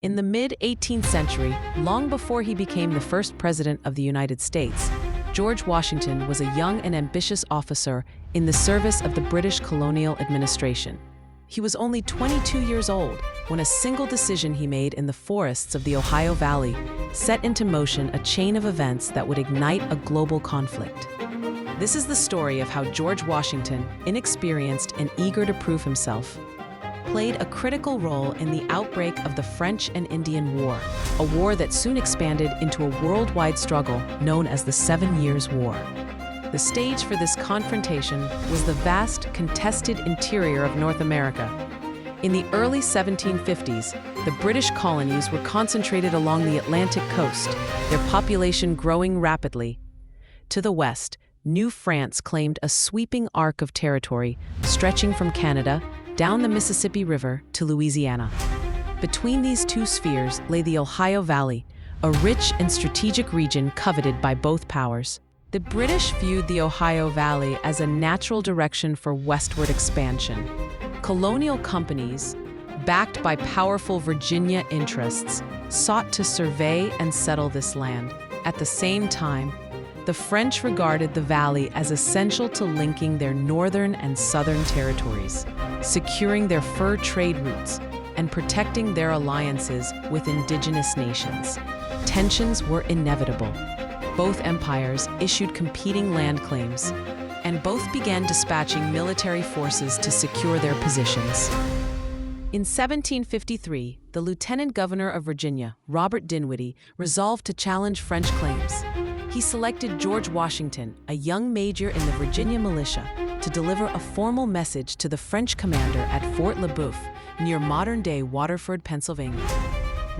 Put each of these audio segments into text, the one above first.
In the mid-18th century, long before he became the first president of the United States, George Washington was a young and ambitious officer in the service of the British colonial administration. He was only 22 years old when a single decision he made in the forests of the Ohio Valley set into motion a chain of events that would ignite a global conflict. This is the story of how George Washington, inexperienced and eager to prove himself, played a critical role in the outbreak of the French and Indian War, a war that soon expanded into a worldwide struggle known as the 7 Years' War. The stage for this confrontation was the vast, contested interior of North America. In the early 1750s, the British colonies were concentrated along the Atlantic coast, their population growing rapidly. To the west, New France claimed a sweeping arc of territory stretching from Canada down the Mississippi River to Louisiana. Between these two spheres lay the Ohio Valley, a rich and strategic region coveted by both powers. The British viewed the Ohio Valley as a natural direction for westward expansion. Colonial companies, backed by powerful Virginia interests, sought to survey and settle this land. At the same time, the French regarded the valley as essential to linking their northern and southern territories, securing their fur trade routes, and protecting their alliances with indigenous nations. Tensions were inevitable. Both empires issued competing land claims, and both began dispatching military forces to secure their positions. In 1753, the Lieutenant Governor of Virginia, Robert Dinwiddie, resolved to challenge French claims. He selected George Washington, a young major in the Virginia militia, to deliver a formal message to the French commander at Fort Le Boeuf, near modern-day Waterford, Pennsylvania.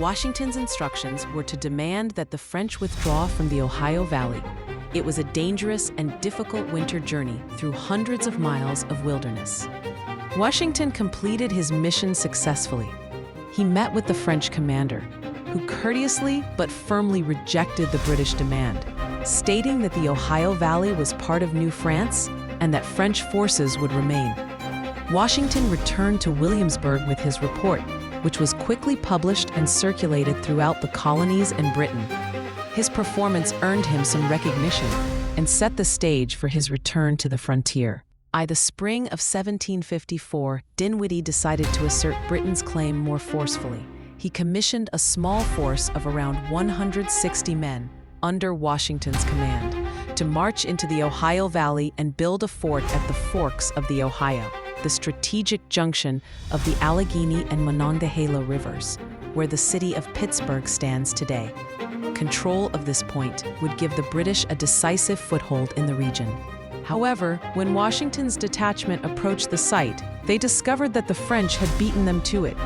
Washington's instructions were to demand that the French withdraw from the Ohio Valley. It was a dangerous and difficult winter journey through hundreds of miles of wilderness. Washington completed his mission successfully. He met with the French commander, who courteously but firmly rejected the British demand, stating that the Ohio Valley was part of New France and that French forces would remain. Washington returned to Williamsburg with his report, which was quickly published and circulated throughout the colonies and Britain. His performance earned him some recognition and set the stage for his return to the frontier. By the spring of 1754, Dinwiddie decided to assert Britain's claim more forcefully. He commissioned a small force of around 160 men under Washington's command to march into the Ohio Valley and build a fort at the forks of the Ohio, the strategic junction of the Allegheny and Monongahela rivers, where the city of Pittsburgh stands today. Control of this point would give the British a decisive foothold in the region. However, when Washington's detachment approached the site, they discovered that the French had beaten them to it.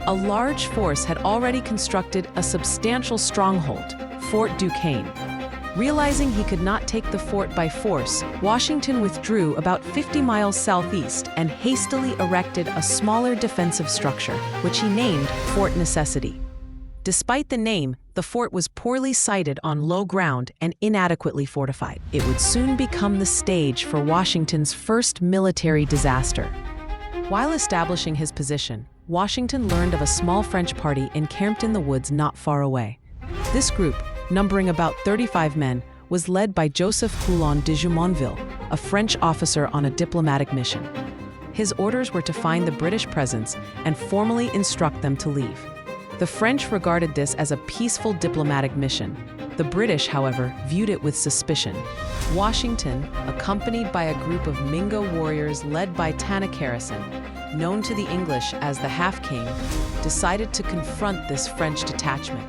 A large force had already constructed a substantial stronghold, Fort Duquesne. Realizing he could not take the fort by force, Washington withdrew about 50 miles southeast and hastily erected a smaller defensive structure, which he named Fort Necessity. Despite the name, the fort was poorly sited on low ground and inadequately fortified. It would soon become the stage for Washington's first military disaster. While establishing his position, Washington learned of a small French party encamped in the woods not far away. This group, numbering about 35 men, was led by Joseph Coulon de Jumonville, a French officer on a diplomatic mission. His orders were to find the British presence and formally instruct them to leave. The French regarded this as a peaceful diplomatic mission. The British, however, viewed it with suspicion. Washington, accompanied by a group of Mingo warriors led by Tanacharison, known to the English as the Half-King, decided to confront this French detachment.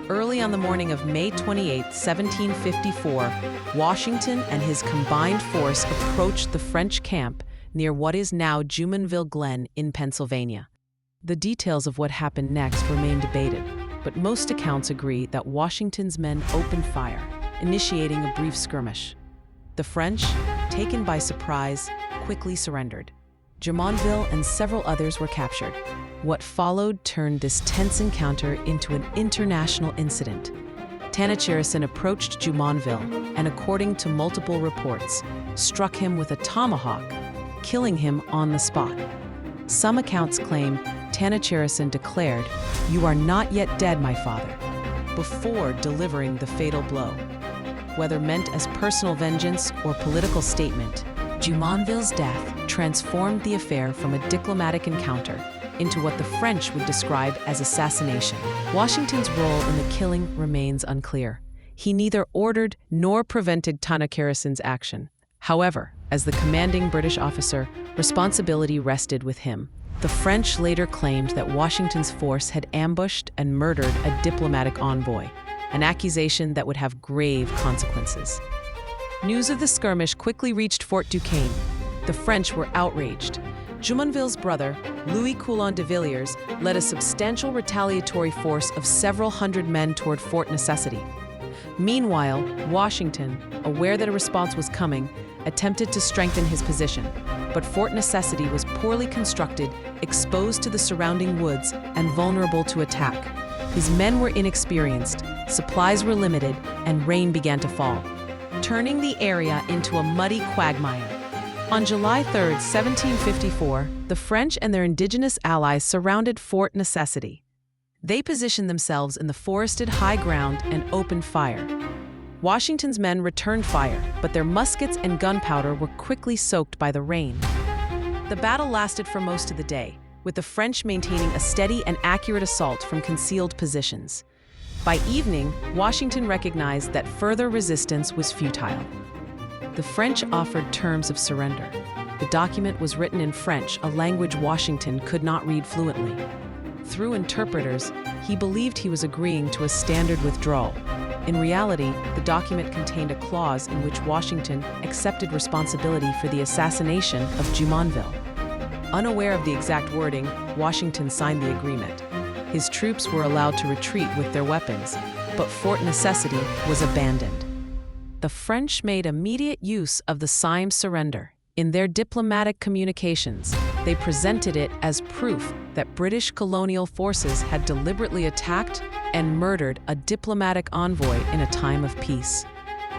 Early on the morning of May 28, 1754, Washington and his combined force approached the French camp near what is now Jumonville Glen in Pennsylvania. The details of what happened next remain debated, but most accounts agree that Washington's men opened fire, initiating a brief skirmish. The French, taken by surprise, quickly surrendered. Jumonville and several others were captured. What followed turned this tense encounter into an international incident. Tanacharison approached Jumonville and, according to multiple reports, struck him with a tomahawk, killing him on the spot. Some accounts claim Tanacharisin declared, "You are not yet dead, my father," before delivering the fatal blow. Whether meant as personal vengeance or political statement, Jumonville's death transformed the affair from a diplomatic encounter into what the French would describe as assassination. Washington's role in the killing remains unclear. He neither ordered nor prevented Tanacharisin's action. However, as the commanding British officer, responsibility rested with him. The French later claimed that Washington's force had ambushed and murdered a diplomatic envoy, an accusation that would have grave consequences. News of the skirmish quickly reached Fort Duquesne. The French were outraged. Jumonville's brother, Louis Coulon de Villiers, led a substantial retaliatory force of several hundred men toward Fort Necessity. Meanwhile, Washington, aware that a response was coming, attempted to strengthen his position, but Fort Necessity was poorly constructed, exposed to the surrounding woods, and vulnerable to attack. His men were inexperienced, supplies were limited, and rain began to fall, turning the area into a muddy quagmire. On July 3, 1754, the French and their indigenous allies surrounded Fort Necessity. They positioned themselves in the forested high ground and opened fire. Washington's men returned fire, but their muskets and gunpowder were quickly soaked by the rain. The battle lasted for most of the day, with the French maintaining a steady and accurate assault from concealed positions. By evening, Washington recognized that further resistance was futile. The French offered terms of surrender. The document was written in French, a language Washington could not read fluently. Through interpreters, he believed he was agreeing to a standard withdrawal. In reality, the document contained a clause in which Washington accepted responsibility for the assassination of Jumonville. Unaware of the exact wording, Washington signed the agreement. His troops were allowed to retreat with their weapons, but Fort Necessity was abandoned. The French made immediate use of the signed surrender. In their diplomatic communications, they presented it as proof that British colonial forces had deliberately attacked and murdered a diplomatic envoy in a time of peace.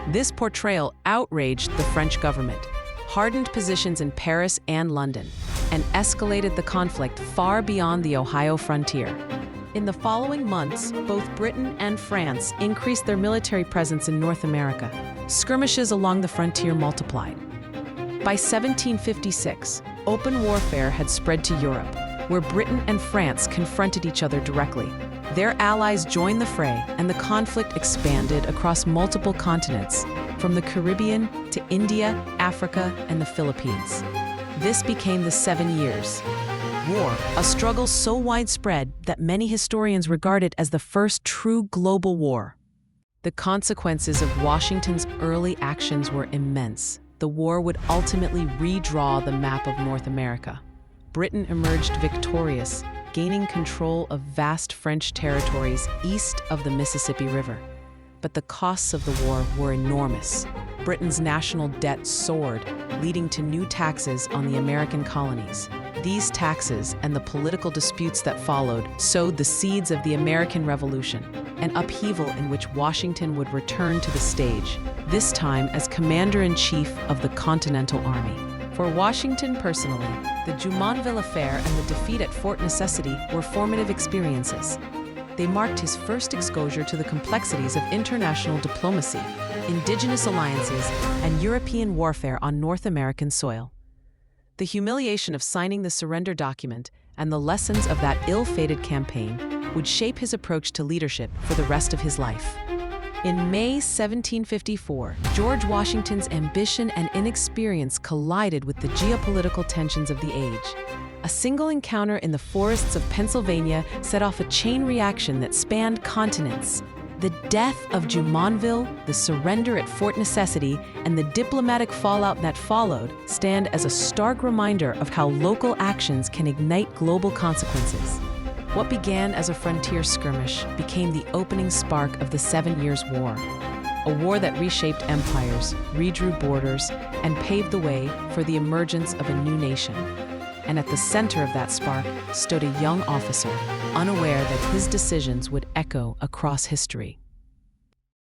This portrayal outraged the French government, hardened positions in Paris and London, and escalated the conflict far beyond the Ohio frontier. In the following months, both Britain and France increased their military presence in North America. Skirmishes along the frontier multiplied. By 1756, open warfare had spread to Europe, where Britain and France confronted each other directly. Their allies joined the fray, and the conflict expanded across multiple continents, from the Caribbean to India, Africa, and the Philippines. This became the 7 Years' War, a struggle so widespread that many historians regard it as the first true global war. The consequences of Washington's early actions were immense. The war would ultimately redraw the map of North America. Britain emerged victorious, gaining control of vast French territories east of the Mississippi River. But the costs of the war were enormous. Britain's national debt soared, leading to new taxes on the American colonies. These taxes and the political disputes that followed sowed the seeds of the American Revolution, an upheaval in which Washington would return to the stage, this time as Commander-in-Chief of the Continental Army. For Washington personally, the Jumonville affair and the defeat at Fort Necessity were formative experiences. They marked his first exposure to the complexities of international diplomacy, indigenous alliances, and European warfare on North American soil. The humiliation of signing the surrender document and the lessons of that ill-fated campaign would shape his approach to leadership for the rest of his life. In May 1754, George Washington's ambition and inexperience collided with the geopolitical tensions of the age. A single encounter in the forests of Pennsylvania set off a chain reaction that spanned continents. The death of Jumonville, the surrender at Fort Necessity, and the diplomatic fallout that followed stand as a stark reminder of how local actions can ignite global consequences. What began as a frontier skirmish became the opening spark of the 7 Years' War, a war that reshaped empires, redrew borders, and paved the way for the emergence of a new nation. And at the center of that spark stood a young officer, unaware that his decisions would echo across history.